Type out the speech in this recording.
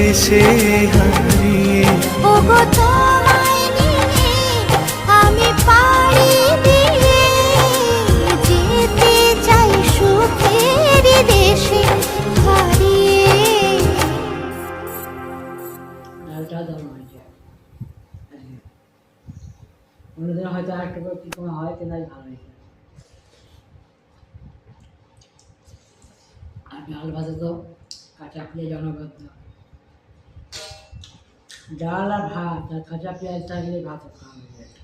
দেশে হারিয়ে। ওগো তোমায় নিয়ে আমি পাড়ি দিয়ে যেতে চাই সুখের দেশে হারিয়ে। ডালটা দারুণ হয়েছে আজকে। অন্যদিন হয়তো আর একটু কি কোনো হয়, কিন্তু আজ ভালো হয়েছে। আর ডাল ভাজা তো কাঁচা পেঁয়াজ অনবদ্য। ডাল আর ভাত আর কাঁচা পেঁয়াজ থাকলে ভাত খাওয়া হয়ে যায়।